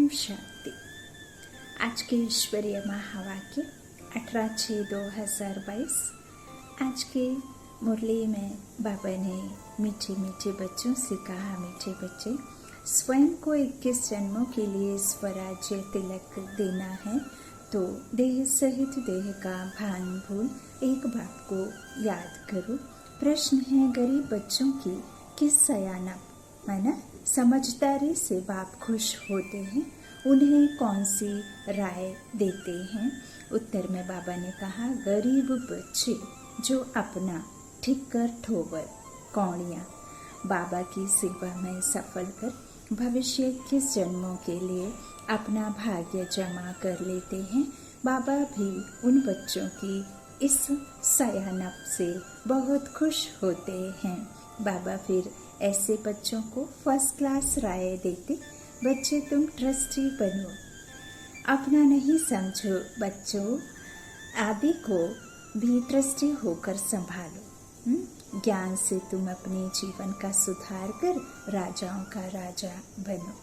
ओम शांति। आज के ईश्वरीय महावाक्य 18/6/2022। आज के मुरली में बाबा ने मीठे मीठे बच्चों से कहा, मीठे बच्चे, स्वयं को 21 जन्मों के लिए स्वराज्य तिलक देना है तो देह सहित देह का भान भूल एक बात को याद करो। प्रश्न है गरीब बच्चों की किस सयाना माना समझदारी से बाप खुश होते हैं, उन्हें कौन सी राय देते हैं। उत्तर में बाबा ने कहा, गरीब बच्चे जो अपना ठीक कर ठोबर कौड़ियाँ बाबा की सेवा में सफल कर भविष्य 21 जन्मों के लिए अपना भाग्य जमा कर लेते हैं। बाबा भी उन बच्चों की इस सयानप से बहुत खुश होते हैं। बाबा फिर ऐसे बच्चों को फर्स्ट क्लास राय देते, बच्चे तुम ट्रस्टी बनो, अपना नहीं समझो बच्चों, आदि को भी ट्रस्टी होकर संभालो। ज्ञान से तुम अपने जीवन का सुधार कर राजाओं का राजा बनो।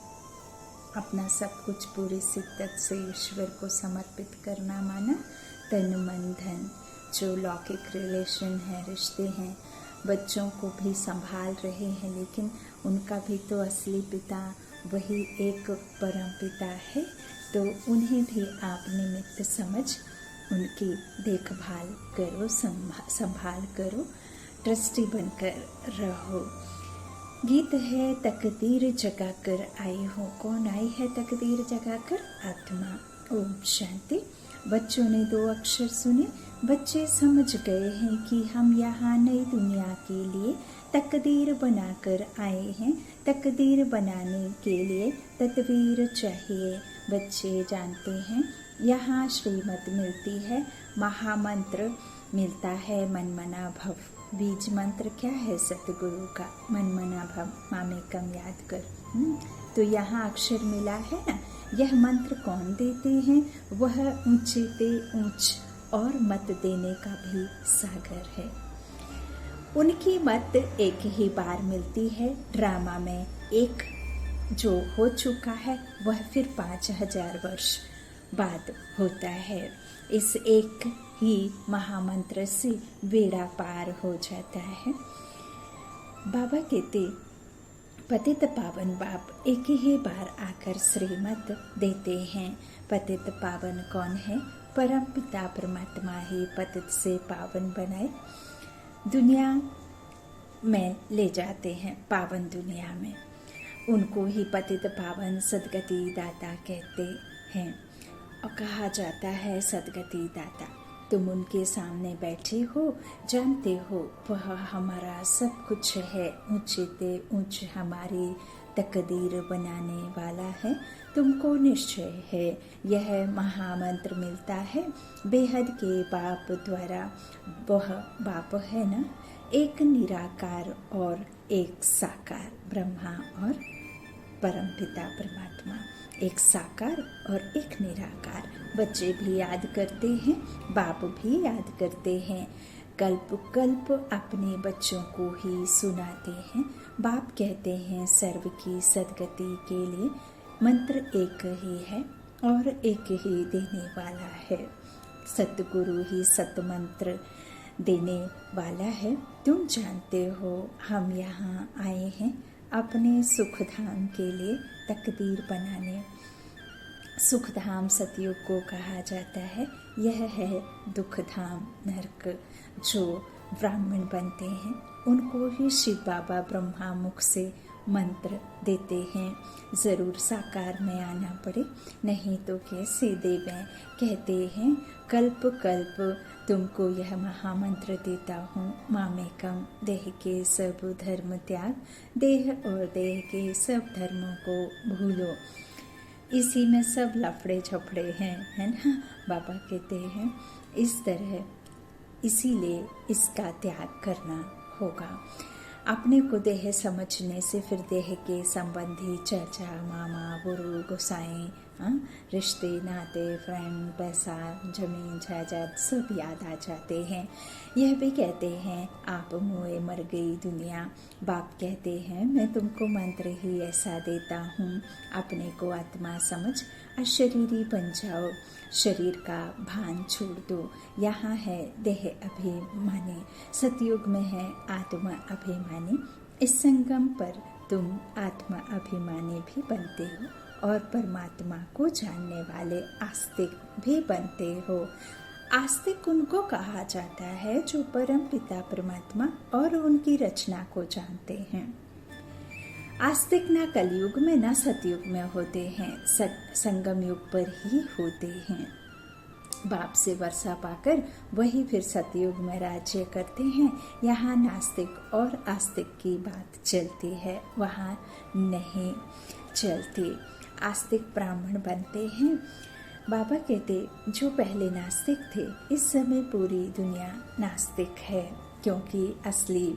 अपना सब कुछ पूरी शिद्दत से ईश्वर को समर्पित करना माना तन मन धन। जो लौकिक रिलेशन है, रिश्ते हैं, बच्चों को भी संभाल रहे हैं, लेकिन उनका भी तो असली पिता वही एक परम पिता है, तो उन्हें भी आप निमित्त समझ उनकी देखभाल करो, संभाल करो, ट्रस्टी बनकर रहो। गीत है तकदीर जगाकर आई हो। कौन आई है तकदीर जगाकर? आत्मा। ओम शांति। बच्चों ने 2 अक्षर सुने, बच्चे समझ गए हैं कि हम यहाँ नई दुनिया के लिए तकदीर बनाकर आए हैं। तकदीर बनाने के लिए तदबीर चाहिए। बच्चे जानते हैं यहाँ श्रीमत मिलती है, महामंत्र मिलता है मनमना भव। बीज मंत्र क्या है सतगुरु का? मनमना भव, मामे कम याद कर। तो यहाँ अक्षर मिला है ना। यह मंत्र कौन देते हैं? वह ऊंचे ते ऊंच और मत देने का भी सागर है। उनकी मत एक ही बार मिलती है। ड्रामा में एक जो हो चुका है वह फिर 5000 वर्ष बाद होता है। इस एक ही महामंत्र से बेड़ा पार हो जाता है। बाबा कहते, पतित पावन बाप एक ही बार आकर श्रीमत देते हैं। पतित पावन कौन है? परम पिता परमात्मा ही पतित से पावन बनाए दुनिया में ले जाते हैं। पावन दुनिया में उनको ही पतित पावन सदगति दाता कहते हैं और कहा जाता है सदगति दाता। तुम उनके सामने बैठे हो, जानते हो वह हमारा सब कुछ है। ऊंचे ते ऊंच हमारी तकदीर बनाने वाला है। तुमको निश्चय है यह महामंत्र मिलता है बेहद के बाप द्वारा। वह बाप है ना, एक निराकार और एक साकार, ब्रह्मा और परमपिता परमात्मा, एक साकार और एक निराकार। बच्चे भी याद करते हैं, बाप भी याद करते हैं। कल्प कल्प अपने बच्चों को ही सुनाते हैं। बाप कहते हैं सर्व की सदगति के लिए मंत्र एक ही है और एक ही देने वाला है। सतगुरु ही सतमंत्र देने वाला है। तुम जानते हो हम यहाँ आए हैं अपने सुखधाम के लिए तकदीर बनाने। सुखधाम सतयुग को कहा जाता है। यह है दुखधाम नरक। जो ब्राह्मण बनते हैं उनको ही शिव बाबा ब्रह्मा मुख से मंत्र देते हैं। ज़रूर साकार में आना पड़े, नहीं तो कैसे देवें। कहते हैं कल्प कल्प तुमको यह महामंत्र देता हूँ, मामेकम, देह के सब धर्म त्याग, देह और देह के सब धर्मों को भूलो। इसी में सब लफड़े झपड़े हैं, है ना। बाबा कहते हैं इस तरह, इसीलिए इसका त्याग करना होगा। अपने को देह समझने से फिर देह के संबंधी चाचा, मामा, गुरु, गोसाई, हाँ, रिश्ते नाते फ्रेंड पैसा जमीन जायदाद सब याद आ जाते हैं। यह भी कहते हैं आप मुए मर गई दुनिया। बाप कहते हैं मैं तुमको मंत्र ही ऐसा देता हूँ, अपने को आत्मा समझ अशरीरी बन जाओ, शरीर का भान छोड़ दो। यहाँ है देह अभिमानी, सतयुग में है आत्मा अभिमानी। इस संगम पर तुम आत्मा अभिमानी भी बनते हो और परमात्मा को जानने वाले आस्तिक भी बनते हो। आस्तिक उनको कहा जाता है जो परम पिता परमात्मा और उनकी रचना को जानते हैं। आस्तिक ना कलयुग में ना सतयुग में होते हैं, संगम युग पर ही होते हैं। बाप से वर्षा पाकर वही फिर सतयुग में राज्य करते हैं। यहाँ नास्तिक और आस्तिक की बात चलती है, वहाँ नहीं चलती। आस्तिक ब्राह्मण बनते हैं। बाबा कहते जो पहले नास्तिक थे इस समय पूरी दुनिया नास्तिक है, क्योंकि असली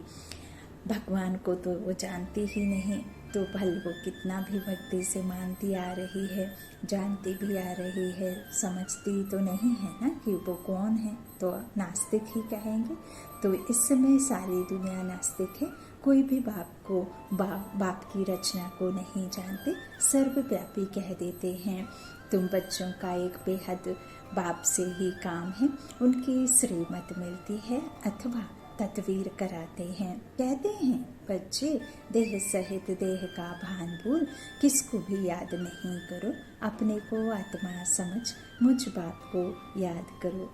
भगवान को तो वो जानती ही नहीं, तो भल वो कितना भी भक्ति से मानती आ रही है, जानती भी आ रही है, समझती तो नहीं है ना कि वो कौन है, तो नास्तिक ही कहेंगे। तो इस समय सारी दुनिया नास्तिक है। कोई भी बाप को बाप की रचना को नहीं जानते, सर्वव्यापी कह देते हैं। तुम बच्चों का एक बेहद बाप से ही काम है, उनकी श्रीमत मिलती है अथवा तदवीर कराते हैं। कहते हैं बच्चे देह सहित देह का भान भूल, किसको भी याद नहीं करो, अपने को आत्मा समझ मुझ बाप को याद करो।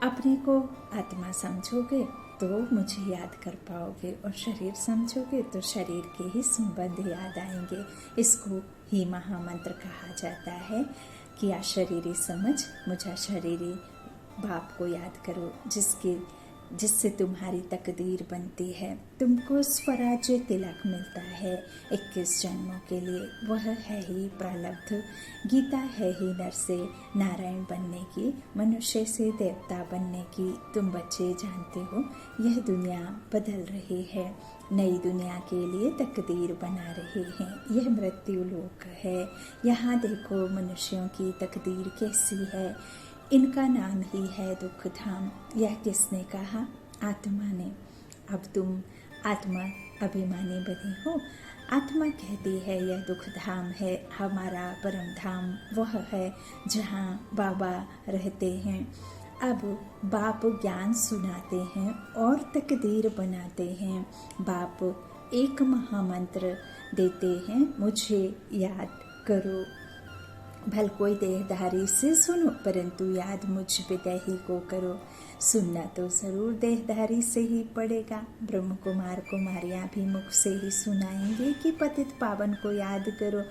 अपने को आत्मा समझोगे तो मुझे याद कर पाओगे, और शरीर समझोगे तो शरीर के ही संबंध याद आएंगे। इसको ही महामंत्र कहा जाता है कि अशरीरी समझ मुझ अशरीरी बाप को याद करो, जिससे तुम्हारी तकदीर बनती है। तुमको स्वराज्य तिलक मिलता है 21 जन्मों के लिए, वह है ही प्रारब्ध। गीता है ही नर से नारायण बनने की, मनुष्य से देवता बनने की। तुम बच्चे जानते हो यह दुनिया बदल रही है, नई दुनिया के लिए तकदीर बना रहे हैं। यह मृत्यु लोक है। यहाँ देखो मनुष्यों की तकदीर कैसी है। इनका नाम ही है दुख धाम। यह किसने कहा? आत्मा ने। अब तुम आत्मा अभिमानी बने हो। आत्मा कहती है यह दुख धाम है, हमारा परम धाम वह है जहाँ बाबा रहते हैं। अब बाप ज्ञान सुनाते हैं और तकदीर बनाते हैं। बाप एक महामंत्र देते हैं, मुझे याद करो। भल कोई देहधारी से सुनो, परंतु याद मुझ विदेही को करो। सुनना तो जरूर देहधारी से ही पड़ेगा। ब्रह्म कुमार कुमारियाँ भी मुख से ही सुनाएंगे कि पतित पावन को याद करो।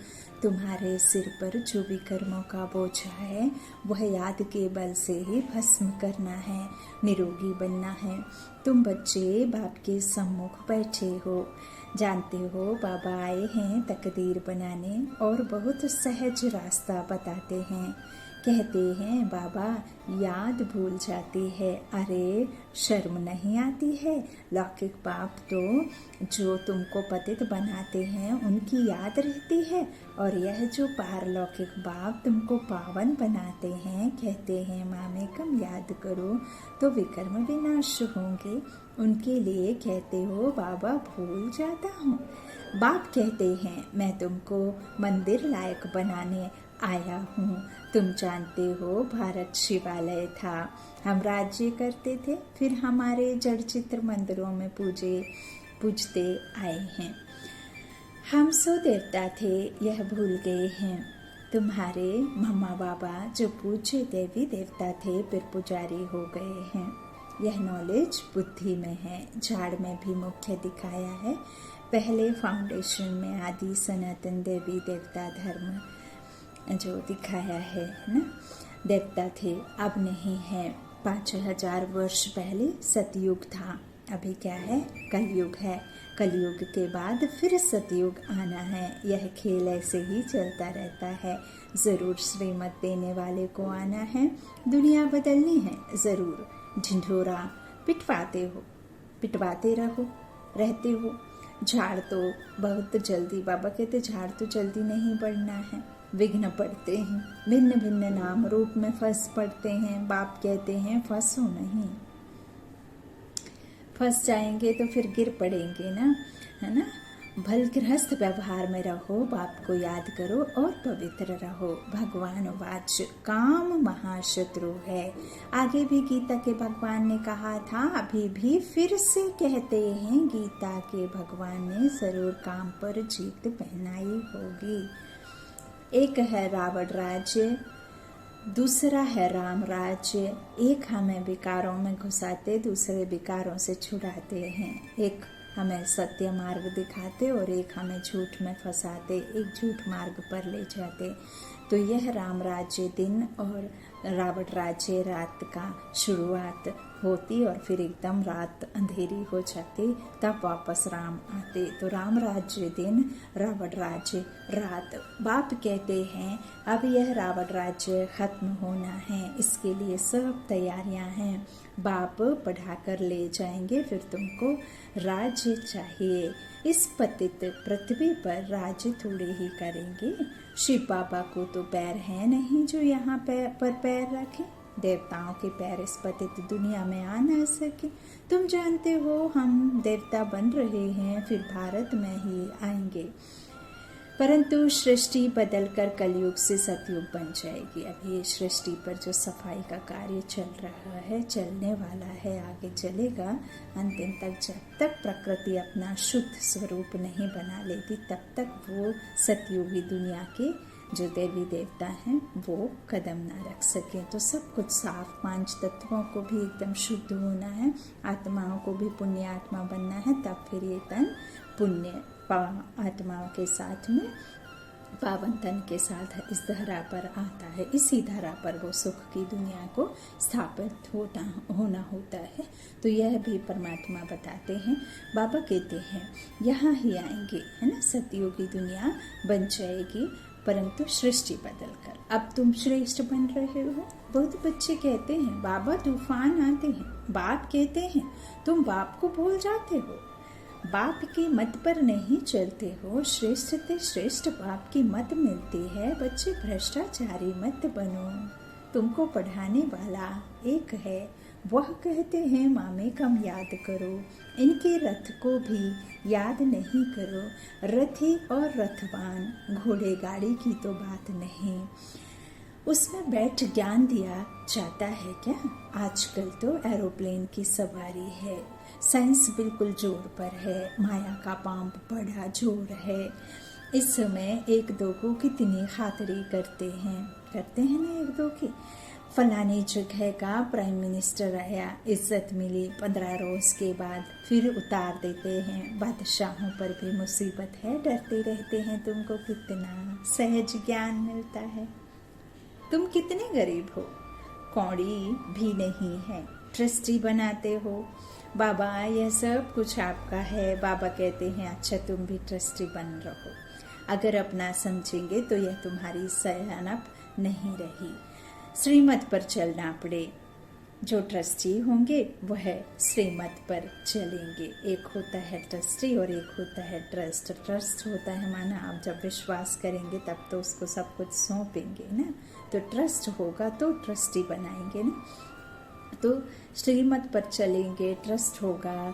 तुम्हारे सिर पर जो भी कर्मों का बोझा है वह याद के बल से ही भस्म करना है, निरोगी बनना है। तुम बच्चे बाप के सम्मुख बैठे हो, जानते हो बाबा आए हैं तकदीर बनाने और बहुत सहज रास्ता बताते हैं। कहते हैं बाबा याद भूल जाती है, अरे शर्म नहीं आती है। लौकिक पाप तो जो तुमको पतित बनाते हैं उनकी याद रहती है, और यह जो पारलौकिक पाप तुमको पावन बनाते हैं, कहते हैं मामेकम याद करो तो विकर्म विनाश होंगे। उनके लिए कहते हो बाबा भूल जाता हूँ। बाप कहते हैं मैं तुमको मंदिर लायक बनाने आया हूँ। तुम जानते हो भारत शिवालय था, हम राज्य करते थे, फिर हमारे जड़ चित्र मंदिरों में पूजते आए हैं। हम सो देवता थे यह भूल गए हैं। तुम्हारे मम्मा बाबा जो पूज्य देवी देवता थे फिर पुजारी हो गए हैं। यह नॉलेज बुद्धि में है, झाड़ में भी मुख्य दिखाया है। पहले फाउंडेशन में आदि सनातन देवी देवता धर्म जो दिखाया है ना, देवता थे, अब नहीं है। 5000 वर्ष पहले सतयुग था, अभी क्या है? कलयुग है। कलयुग के बाद फिर सतयुग आना है। यह खेल ऐसे ही चलता रहता है। जरूर श्रीमत देने वाले को आना है, दुनिया बदलनी है जरूर। ढिंढोरा पिटवाते रहते हो। झाड़ तो बहुत जल्दी, बाबा कहते झाड़ तो जल्दी नहीं बढ़ना है, विघ्न पड़ते हैं, भिन्न भिन्न नाम रूप में फंस पड़ते हैं। बाप कहते हैं फंसो नहीं, फंस जाएंगे तो फिर गिर पड़ेंगे ना, है ना। भल गृहस्थ व्यवहार में रहो, बाप को याद करो और पवित्र रहो। भगवान वाच काम महाशत्रु है। आगे भी गीता के भगवान ने कहा था, अभी भी फिर से कहते हैं, गीता के भगवान ने जरूर काम पर जीत पहनाई होगी। एक है रावण राज्य, दूसरा है राम राज्य। एक हमें विकारों में घुसाते, दूसरे विकारों से छुड़ाते हैं। एक हमें सत्य मार्ग दिखाते और एक हमें झूठ में फंसाते, एक झूठ मार्ग पर ले जाते। तो यह राम राज्य दिन और रावण राज्य रात का शुरुआत होती और फिर एकदम रात अंधेरी हो जाती, तब वापस राम आते। तो राम राज्य दिन, रावण राज्य रात। बाप कहते हैं अब यह रावण राज्य खत्म होना है, इसके लिए सब तैयारियां हैं। बाप पढ़ाकर ले जाएंगे, फिर तुमको राज्य चाहिए। इस पतित पृथ्वी पर राज्य थोड़े ही करेंगे। शिव बाबा को तो पैर है नहीं जो यहाँ पर पैर रखे। देवताओं के पैर इस पतित दुनिया में आ न सके। तुम जानते हो हम देवता बन रहे हैं, फिर भारत में ही आएंगे। परंतु सृष्टि बदलकर कलयुग से सतयुग बन जाएगी। अभी ये सृष्टि पर जो सफाई का कार्य चल रहा है, चलने वाला है, आगे चलेगा अंतिम तक। जब तक प्रकृति अपना शुद्ध स्वरूप नहीं बना लेती, तब तक वो सतयुगी दुनिया के जो देवी देवता हैं वो कदम ना रख सकें। तो सब कुछ साफ, 5 तत्वों को भी एकदम शुद्ध होना है, आत्माओं को भी पुण्य आत्मा बनना है, तब फिर ये तन पुण्य आत्माओं के साथ में पावन तन के साथ इस धरा पर आता है। इसी धरा पर वो सुख की दुनिया को स्थापित होना होता है। तो यह भी परमात्मा बताते हैं। बाबा कहते हैं यहाँ ही आएंगे, है ना, सतयुगी दुनिया बन जाएगी, परंतु सृष्टि बदलकर। अब तुम श्रेष्ठ बन रहे हो। बहुत बच्चे कहते हैं बाबा तूफान आते हैं, बाप कहते हैं तुम बाप को भूल जाते हो, बाप की मत पर नहीं चलते हो। श्रेष्ठ से श्रेष्ठ बाप की मत मिलती है। बच्चे भ्रष्टाचारी मत बनो, तुमको पढ़ाने वाला एक है, वह कहते हैं मामे कम याद करो, इनके रथ को भी याद नहीं करो। रथी और रथवान, घोड़े गाड़ी की तो बात नहीं, उसमें बैठ ज्ञान दिया जाता है क्या। आजकल तो एरोप्लेन की सवारी है, साइंस बिल्कुल जोर पर है, माया का पांव बड़ा जोर है। इस समय एक दो को कितनी खातरी करते हैं ना एक दो की। फलानी जगह का प्राइम मिनिस्टर आया, इज्जत मिली, 15 रोज के बाद फिर उतार देते हैं। बादशाहों पर भी मुसीबत है, डरते रहते हैं। तुमको कितना सहज ज्ञान मिलता है। तुम कितने गरीब हो, कौड़ी भी नहीं है, ट्रस्टी बनाते हो। बाबा यह सब कुछ आपका है। बाबा कहते हैं अच्छा तुम भी ट्रस्टी बन रहो। अगर अपना समझेंगे तो यह तुम्हारी सयानप नहीं रही। श्रीमत पर चलना पड़े। जो ट्रस्टी होंगे वह श्रीमत पर चलेंगे। एक होता है ट्रस्टी और एक होता है ट्रस्ट। ट्रस्ट होता है माना आप जब विश्वास करेंगे तब तो उसको सब कुछ सौंपेंगे ना, तो ट्रस्ट होगा तो ट्रस्टी बनाएंगे ना। तो श्रीमत पर चलेंगे, ट्रस्ट होगा,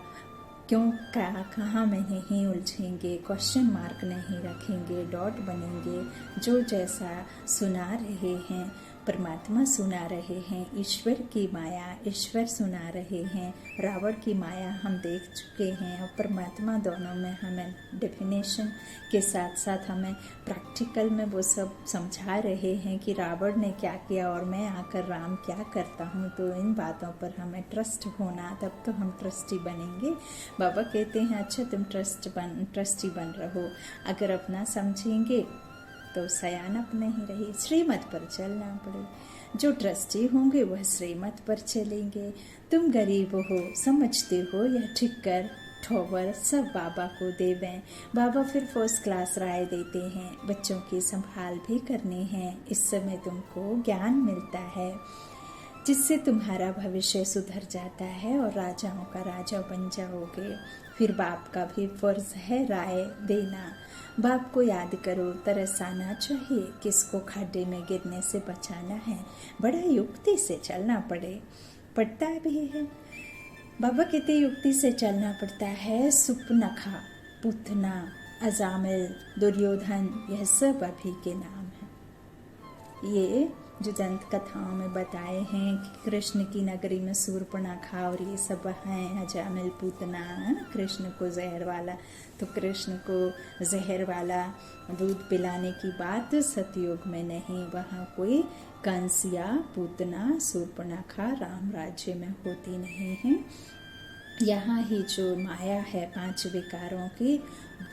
क्यों क्या कहाँ में नहीं उलझेंगे, क्वेश्चन मार्क नहीं रखेंगे, डॉट बनेंगे। जो जैसा सुना रहे हैं परमात्मा सुना रहे हैं, ईश्वर की माया ईश्वर सुना रहे हैं, रावण की माया हम देख चुके हैं। और परमात्मा दोनों में हमें डेफिनेशन के साथ साथ हमें प्रैक्टिकल में वो सब समझा रहे हैं कि रावण ने क्या किया और मैं आकर राम क्या करता हूँ। तो इन बातों पर हमें ट्रस्ट होना, तब तो हम ट्रस्टी बनेंगे। बाबा कहते हैं अच्छा तुम ट्रस्टी बन रहो। अगर अपना समझेंगे तो सयानप नहीं रही, श्रीमत पर चलना पड़े। जो ट्रस्टी होंगे वह श्रीमत पर चलेंगे। तुम गरीब हो, समझते हो, यह ठिक्कर ठोबर सब बाबा को देवें। बाबा फिर फर्स्ट क्लास राय देते हैं। बच्चों की संभाल भी करनी है। इस समय तुमको ज्ञान मिलता है जिससे तुम्हारा भविष्य सुधर जाता है और राजाओं का राजा बन जाओगे। फिर बाप का भी फर्ज है राय देना। बाप को याद करो, तरस आना चाहिए, किसको खड्डे में गिरने से बचाना है, बड़ा युक्ति से चलना पड़ता भी है। बाबा कहते युक्ति से चलना पड़ता है। सुपनखा, पुतना, अजामिल, दुर्योधन, यह सब अभी के नाम हैं। ये जो दंत कथाओं में बताए हैं कि कृष्ण की नगरी में शूर्पणखा और ये सब हैं, अजामिल, पूतना, कृष्ण को जहर वाला, तो कृष्ण को जहर वाला दूध पिलाने की बात सतयुग में नहीं, वहाँ कोई कंस या पूतना, शूर्पणखा राम राज्य में होती नहीं है। यहाँ ही जो माया है 5 विकारों की,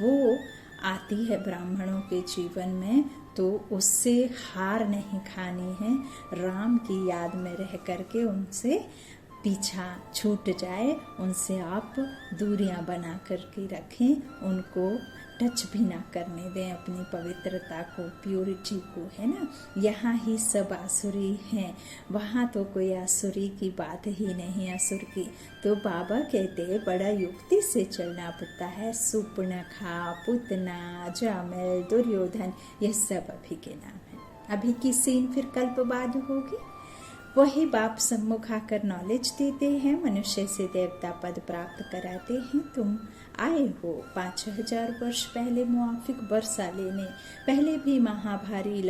वो आती है ब्राह्मणों के जीवन में, तो उससे हार नहीं खानी है। राम की याद में रह करके उनसे पीछा छूट जाए, उनसे आप दूरियां बना करके रखें, उनको टच भी ना करने दें अपनी पवित्रता को, प्योरिटी को, है ना। यहाँ ही सब आसुरी हैं, वहाँ तो कोई आसुरी की बात ही नहीं, असुर की। तो बाबा कहते बड़ा युक्ति से चलना पड़ता है। सुपर्णखा, पूतना, अजामिल, दुर्योधन, ये सब अभी के नाम है। अभी की सीन फिर कल्प बाद होगी। वही बाप सम्मुख आकर नॉलेज देते हैं, मनुष्य से देवता पद प्राप्त कराते हैं। तुम आए हो 5000 वर्ष पहले मुआफिक वर्षा लेने, पहले भी महाभारी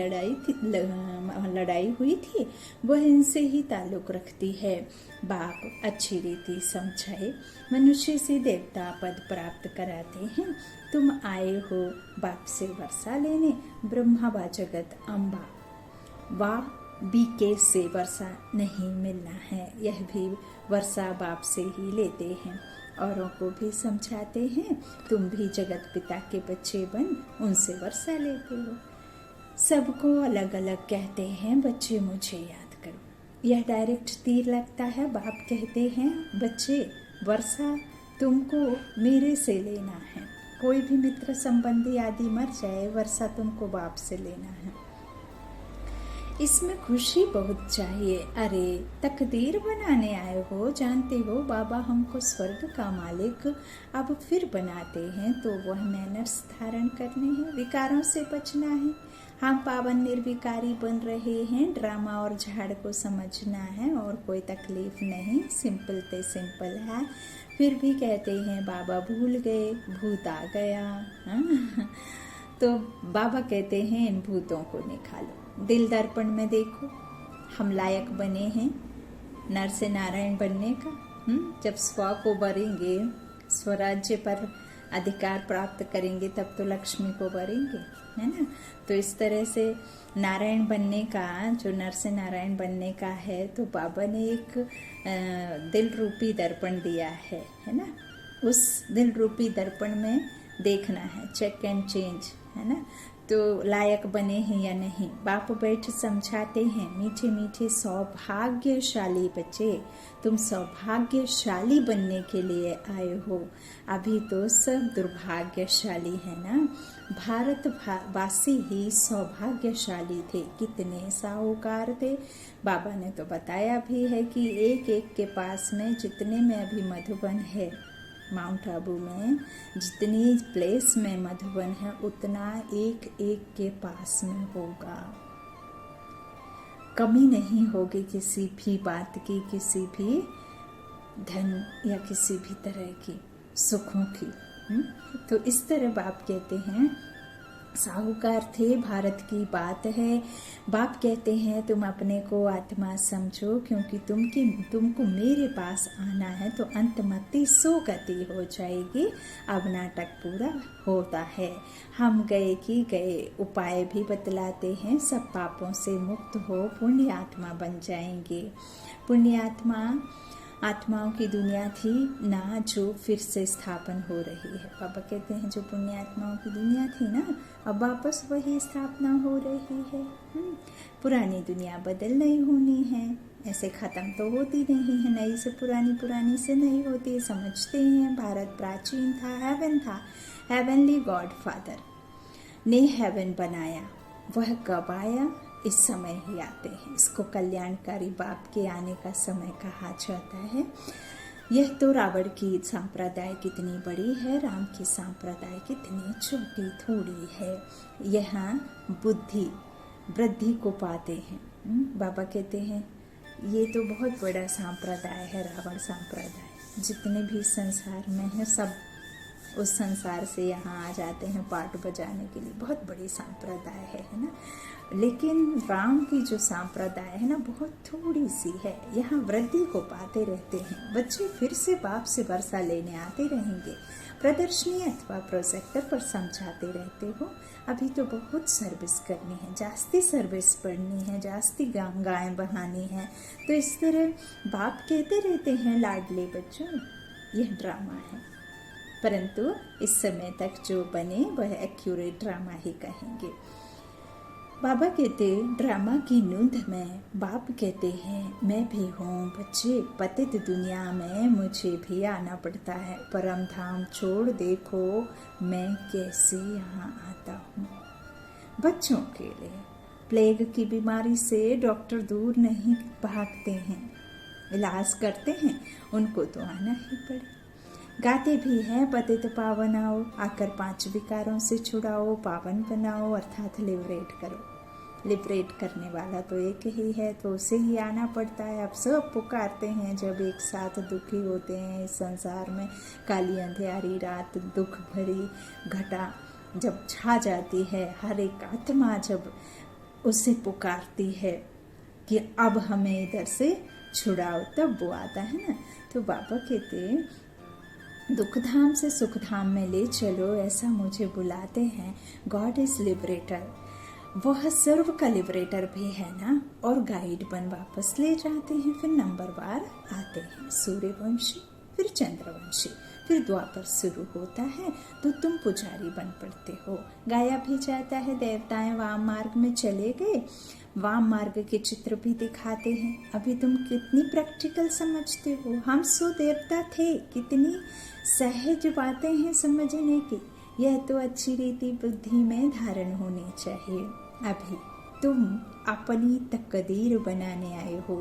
लड़ाई हुई थी, वह इनसे ही ताल्लुक रखती है। बाप अच्छी रीति समझाए, मनुष्य से देवता पद प्राप्त कराते हैं। तुम आए हो बाप से वर्षा लेने, ब्रह्मा व जगत अम्बा वा बीके से वर्षा नहीं मिलना है, यह भी वर्षा बाप से ही लेते हैं। औरों को भी समझाते हैं, तुम भी जगत पिता के बच्चे बन उनसे वर्षा लेते हो। सबको अलग अलग कहते हैं, बच्चे मुझे याद करो। यह डायरेक्ट तीर लगता है। बाप कहते हैं, बच्चे वर्षा तुमको मेरे से लेना है। कोई भी मित्र संबंधी आदि मर जाए, वर्षा तुमको बाप से लेना है। इसमें खुशी बहुत चाहिए। अरे तकदीर बनाने आए हो, जानते हो बाबा हमको स्वर्ग का मालिक अब फिर बनाते हैं, तो वह मैनर्स धारण करने हैं, विकारों से बचना है। हम पावन निर्विकारी बन रहे हैं, ड्रामा और झाड़ को समझना है और कोई तकलीफ नहीं, सिंपल ते सिंपल है। फिर भी कहते हैं बाबा भूल गए, भूत आ गया। तो बाबा कहते हैं इन भूतों को निकालो, दिल दर्पण में देखो, हम लायक बने हैं नर से नारायण बनने का। जब स्व को भरेंगे, स्वराज्य पर अधिकार प्राप्त करेंगे, तब तो लक्ष्मी को भरेंगे, है ना। तो इस तरह से नारायण बनने का, जो नर से नारायण बनने का है, तो बाबा ने एक दिल रूपी दर्पण दिया है ना। उस दिल रूपी दर्पण में देखना है, चेक एंड चेंज, है ना। तो लायक बने हैं या नहीं, बाप बैठ समझाते हैं। मीठे मीठे सौभाग्यशाली बच्चे, तुम सौभाग्यशाली बनने के लिए आए हो। अभी तो सब दुर्भाग्यशाली है ना। भारत वासी ही सौभाग्यशाली थे, कितने साहूकार थे। बाबा ने तो बताया भी है कि एक एक के पास में, जितने में अभी मधुबन है, माउंट आबू में जितनी प्लेस में मधुबन है, उतना एक एक के पास में होगा। कमी नहीं होगी किसी भी बात की, किसी भी धन या किसी भी तरह की सुखों की। तो इस तरह बाप कहते हैं, साहूकार थे, भारत की बात है। बाप कहते हैं तुम अपने को आत्मा समझो, क्योंकि तुमको मेरे पास आना है तो अंतमति सुगति हो जाएगी। अब नाटक पूरा होता है, हम गए कि गए। उपाय भी बतलाते हैं, सब पापों से मुक्त हो पुण्य आत्मा बन जाएंगे। पुण्य आत्माओं की दुनिया थी ना, जो फिर से स्थापन हो रही है। पापा कहते हैं जो पुण्य आत्माओं की दुनिया थी ना, अब वापस वही स्थापना हो रही है। पुरानी दुनिया बदल नहीं होनी है, ऐसे खत्म तो होती नहीं है। नई से पुरानी, पुरानी से नहीं होती, समझते हैं। भारत प्राचीन था, हेवन था, हेवनली गॉड फादर ने हेवन बनाया। वह कब आया? इस समय ही आते हैं। इसको कल्याणकारी बाप के आने का समय कहा जाता है। यह तो रावण की संप्रदाय कितनी बड़ी है, राम की संप्रदाय कितनी छोटी थोड़ी है। यहाँ बुद्धि वृद्धि को पाते हैं। बाबा कहते हैं ये तो बहुत बड़ा संप्रदाय है, रावण संप्रदाय। जितने भी संसार में है सब उस संसार से यहाँ आ जाते हैं पाठ बजाने के लिए। बहुत बड़ी संप्रदाय है ना। लेकिन राम की जो संप्रदाय है ना बहुत थोड़ी सी है। यहाँ वृद्धि को पाते रहते हैं। बच्चे फिर से बाप से वर्षा लेने आते रहेंगे। प्रदर्शनी अथवा प्रोजेक्टर पर समझाते रहते हो। अभी तो बहुत सर्विस करनी है, जास्ती सर्विस पढ़नी है, जास्ती गायें बहानी है। तो इस तरह बाप कहते रहते हैं लाडले बच्चों यह ड्रामा है, परंतु इस समय तक जो बने वह एक्यूरेट ड्रामा ही कहेंगे। बाबा कहते ड्रामा की नूंद में बाप कहते हैं मैं भी हूँ बच्चे, पतित दुनिया में मुझे भी आना पड़ता है। परम धाम छोड़ देखो मैं कैसे यहाँ आता हूँ। बच्चों के लिए प्लेग की बीमारी से डॉक्टर दूर नहीं भागते हैं, इलाज करते हैं, उनको तो आना ही पड़े। गाते भी हैं पतित पावन आओ, आकर 5 विकारों से छुड़ाओ, पावन बनाओ अर्थात लिबरेट करो। लिबरेट करने वाला तो एक ही है, तो उसे ही आना पड़ता है। अब सब पुकारते हैं जब एक साथ दुखी होते हैं इस संसार में। काली अंधेरी रात दुख भरी घटा जब छा जाती है, हर एक आत्मा जब उसे पुकारती है कि अब हमें इधर से छुड़ाओ, तब वो आता है ना। तो बाबा कहते दुख धाम से सुख धाम में ले चलो, ऐसा मुझे बुलाते हैं। गॉड इज लिबरेटर, वह सर्व का लिबरेटर भी है ना। और गाइड बन वापस ले जाते हैं। फिर नंबरवार आते हैं सूर्यवंशी, फिर चंद्रवंशी, फिर द्वापर शुरू होता है तो तुम पुजारी बन पड़ते हो। गाया भी जाता है देवताएं वाम मार्ग में चले गए, वाम मार्ग के चित्र भी दिखाते हैं। अभी तुम कितनी प्रैक्टिकल समझते हो। हम सो देवता थे, कितनी सहज बातें हैं समझने की। यह तो अच्छी रीति बुद्धि में धारण होनी चाहिए। अभी तुम अपनी तकदीर बनाने आए हो।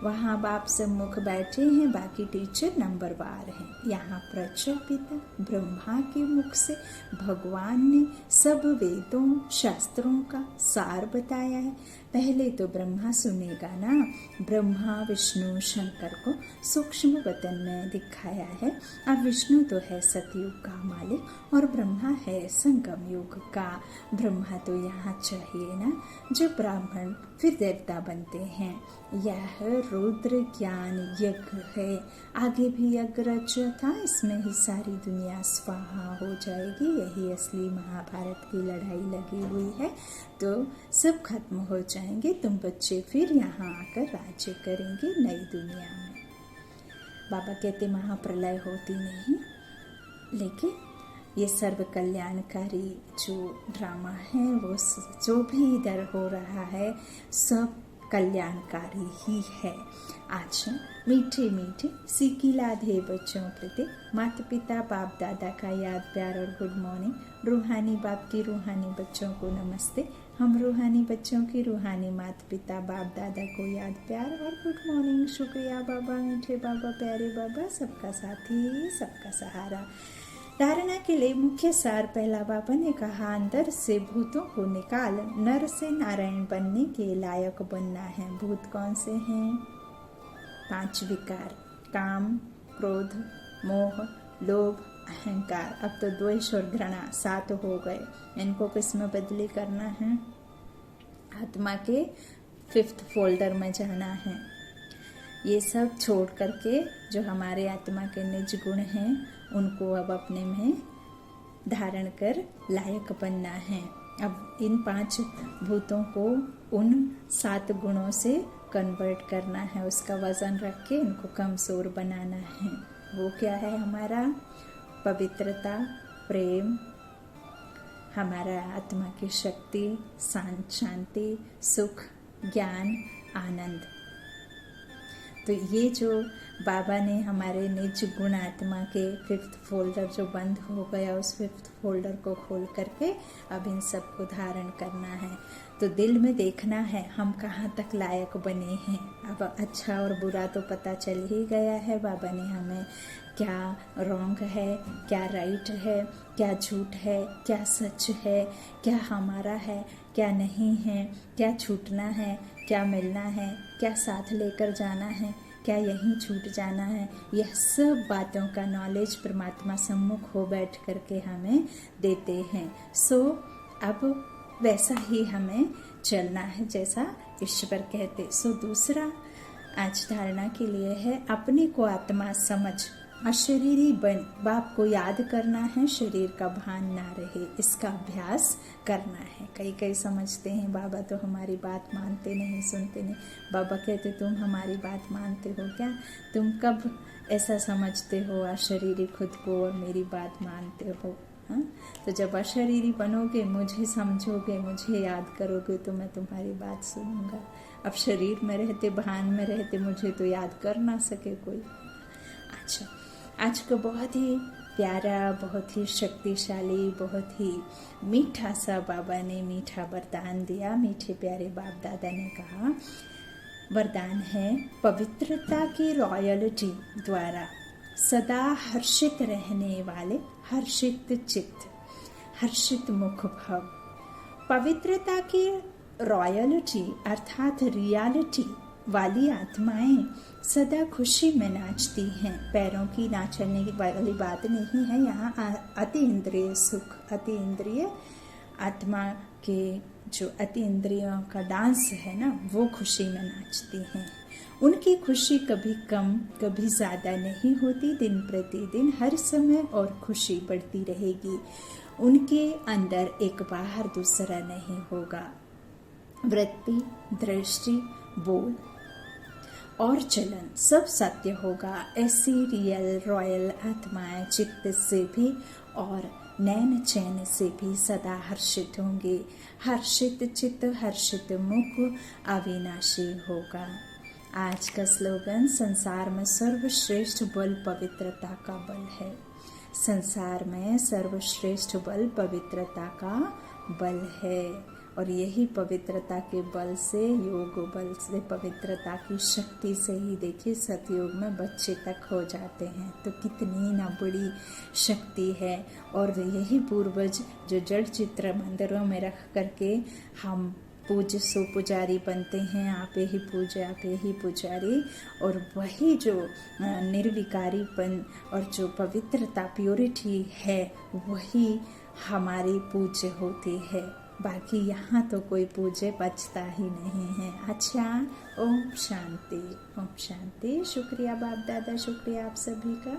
वहाँ बाप सम्मुख बैठे हैं, बाकी टीचर नंबरवार हैं। यहाँ प्रजापिता ब्रह्मा के मुख से भगवान ने सब वेदों शास्त्रों का सार बताया है। पहले तो ब्रह्मा सुनेगा ना। ब्रह्मा विष्णु शंकर को सूक्ष्म वतन में दिखाया है। अब विष्णु तो है सतयुग का मालिक और ब्रह्मा है संगम युग का। ब्रह्मा तो यहाँ चाहिए ना। जब ब्राह्मण फिर देवता बनते हैं। यह रुद्र ज्ञान यज्ञ है। आगे भी यज्ञ रचा था, इसमें ही सारी दुनिया स्वाहा हो जाएगी। यही असली महाभारत की लड़ाई लगी हुई है। तो सब खत्म हो जाएंगे। तुम बच्चे फिर यहाँ आकर राज्य करेंगे नई दुनिया में। बाबा कहते महाप्रलय होती नहीं, लेकिन ये सर्व कल्याणकारी जो ड्रामा है वो जो भी इधर हो रहा है सब कल्याणकारी ही है। आज मीठे मीठे सीखी लाधे बच्चों प्रति माता पिता बाप दादा का याद प्यार और गुड मॉर्निंग। रूहानी बाप की रूहानी बच्चों को नमस्ते। हम रूहानी बच्चों की रूहानी माता पिता बाप दादा को याद प्यार और गुड मॉर्निंग। शुक्रिया बाबा, मीठे बाबा, प्यारे बाबा, सबका साथी सबका सहारा। धारणा के लिए मुख्य सार पहला बाबा ने कहा अंदर से भूतों को निकाल नर से नारायण बनने के लायक बनना है। भूत कौन से हैं? 5 विकार, काम, क्रोध, मोह, लोभ, अहंकार। अब तो द्वेष और घृणा 7 हो गए। इनको किस में बदली करना है? आत्मा के 5th फोल्डर में जाना है। ये सब छोड़ करके जो हमारे आत्मा के निज गुण हैं उनको अब अपने में धारण कर लायक बनना है। अब इन 5 भूतों को उन 7 गुणों से कन्वर्ट करना है। उसका वजन रख के इनको कमजोर बनाना है। वो क्या है? हमारा पवित्रता, प्रेम, हमारा आत्मा की शक्ति, शांति, सुख, ज्ञान, आनंद। तो ये जो बाबा ने हमारे निज गुण आत्मा के 5th फोल्डर जो बंद हो गया, उस 5th फोल्डर को खोल करके अब इन सबको धारण करना है। तो दिल में देखना है हम कहाँ तक लायक बने हैं। अब अच्छा और बुरा तो पता चल ही गया है, बाबा ने हमें क्या रॉन्ग है, क्या राइट है, क्या झूठ है, क्या सच है, क्या हमारा है, क्या नहीं है, क्या छूटना है, क्या मिलना है, क्या साथ लेकर जाना है, क्या यहीं छूट जाना है। यह सब बातों का नॉलेज परमात्मा सम्मुख हो बैठ करके हमें देते हैं। सो अब वैसा ही हमें चलना है जैसा ईश्वर कहते। सो दूसरा आज धारणा के लिए है अपने को आत्मा समझ अशरीरी बन बाप को याद करना है, शरीर का भान ना रहे, इसका अभ्यास करना है। कई समझते हैं बाबा तो हमारी बात मानते नहीं, सुनते नहीं। बाबा कहते तुम हमारी बात मानते हो क्या? तुम कब ऐसा समझते हो अशरीरी खुद को और मेरी बात मानते हो? हाँ, तो जब अशरीरी बनोगे, मुझे समझोगे, मुझे याद करोगे तो मैं तुम्हारी बात सुनूंगा। अब शरीर में रहते, भान में रहते मुझे तो याद कर ना सके कोई। अच्छा, आज को बहुत ही प्यारा, बहुत ही शक्तिशाली, बहुत ही मीठा सा बाबा ने मीठा वरदान दिया। मीठे प्यारे बाप दादा ने कहा वरदान है पवित्रता की रॉयल्टी द्वारा सदा हर्षित रहने वाले हर्षित चित्त, हर्षित मुख भव। पवित्रता की रॉयल्टी अर्थात रियलिटी वाली आत्माएं सदा खुशी में नाचती हैं। पैरों की नाचने वाली बात नहीं है यहाँ। अति इंद्रिय सुख, अति इंद्रिय आत्मा के जो अति इंद्रियों का डांस है ना, वो खुशी में नाचती हैं। उनकी खुशी कभी कम कभी ज्यादा नहीं होती, दिन प्रतिदिन हर समय और खुशी बढ़ती रहेगी। उनके अंदर एक बाहर दूसरा नहीं होगा। वृत्ति, दृष्टि, बोल और चलन सब सत्य होगा। ऐसी रियल रॉयल आत्माएं चित्त से भी और नैन चैन से भी सदा हर्षित होंगे। हर्षित चित्त, हर्षित मुख अविनाशी होगा। आज का स्लोगन संसार में सर्वश्रेष्ठ बल पवित्रता का बल है। संसार में सर्वश्रेष्ठ बल पवित्रता का बल है और यही पवित्रता के बल से, योग बल से, पवित्रता की शक्ति से ही देखिए सतयुग में बच्चे तक हो जाते हैं। तो कितनी ना बड़ी शक्ति है। और यही पूर्वज जो जड़ चित्र मंदिरों में रख करके हम पूज्य सो पुजारी बनते हैं, आपे ही पूज्य आपे ही पुजारी। और वही जो निर्विकारीपन और जो पवित्रता प्योरिटी है वही हमारी पूज्य होती है। बाकी यहाँ तो कोई पूज्य बचता ही नहीं है। अच्छा, ओम शांति, ओम शांति। शुक्रिया बाप दादा, शुक्रिया आप सभी का।